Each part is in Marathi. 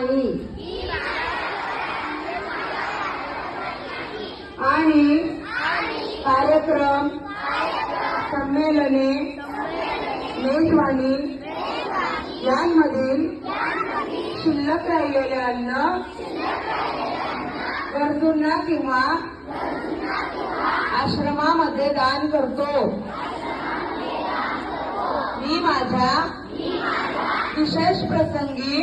नाही आणि कार्यक्रम संमेलने मेजवानी यांमधील शिल्लक राहिलेले अन्न गरजूंना किंवा आश्रमामध्ये दान करतो। मी माझ्या विशेष प्रसंगी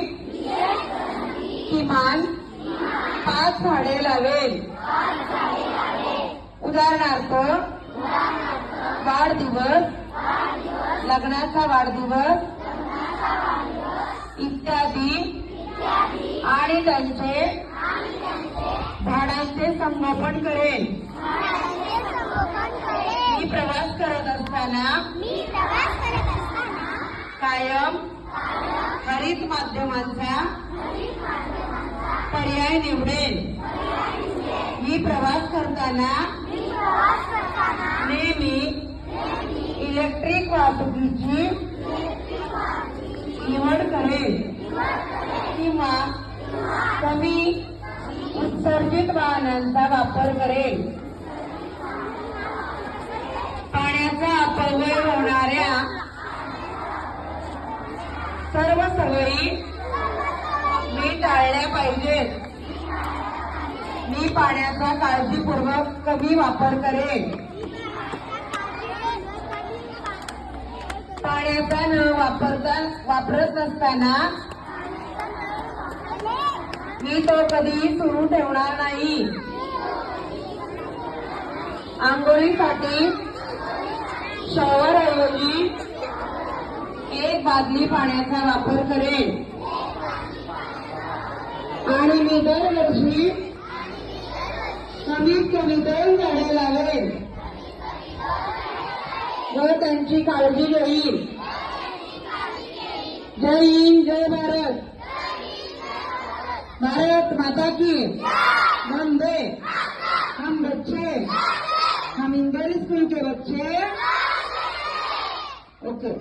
किमान 5 झाडे लावेल। उदाहरणार्थ वाढदिवस, लग्नाचा वाढदिवस इत्यादी आणि त्यांचे झाडांचे संगोपन करेल। मी प्रवास करत असताना कायम हरित माध्यमांचा पर्याय निवडेल। मी प्रवास करताना नेहमी इलेक्ट्रिक वाहतुकीची निवड करेल किंवा कमी उत्सर्जित वाहनांचा वापर करेल। पाण्याचा अपव्यय होणाऱ्या सर्व सवयी मी टाळल्या पाहिजेत। मी पाण्याचा काळजीपूर्वक कमी वापर करेन। पाण्याचा नळ वापरत नसताना मी तो कधीही सुरू ठेवणार नाही। आंघोळीसाठी शॉवर ऐवजी 1 बादली पाण्याचा वापर करेन आणि मी दरवर्षी कमीत कमी 2 झाडे लावेल व त्यांची काळजी घेईल। जय हिंद, जय भारत। भारत माता की वंदे। हम बच्चे, हम इंग्लिश स्कूल के बच्चे। ओके।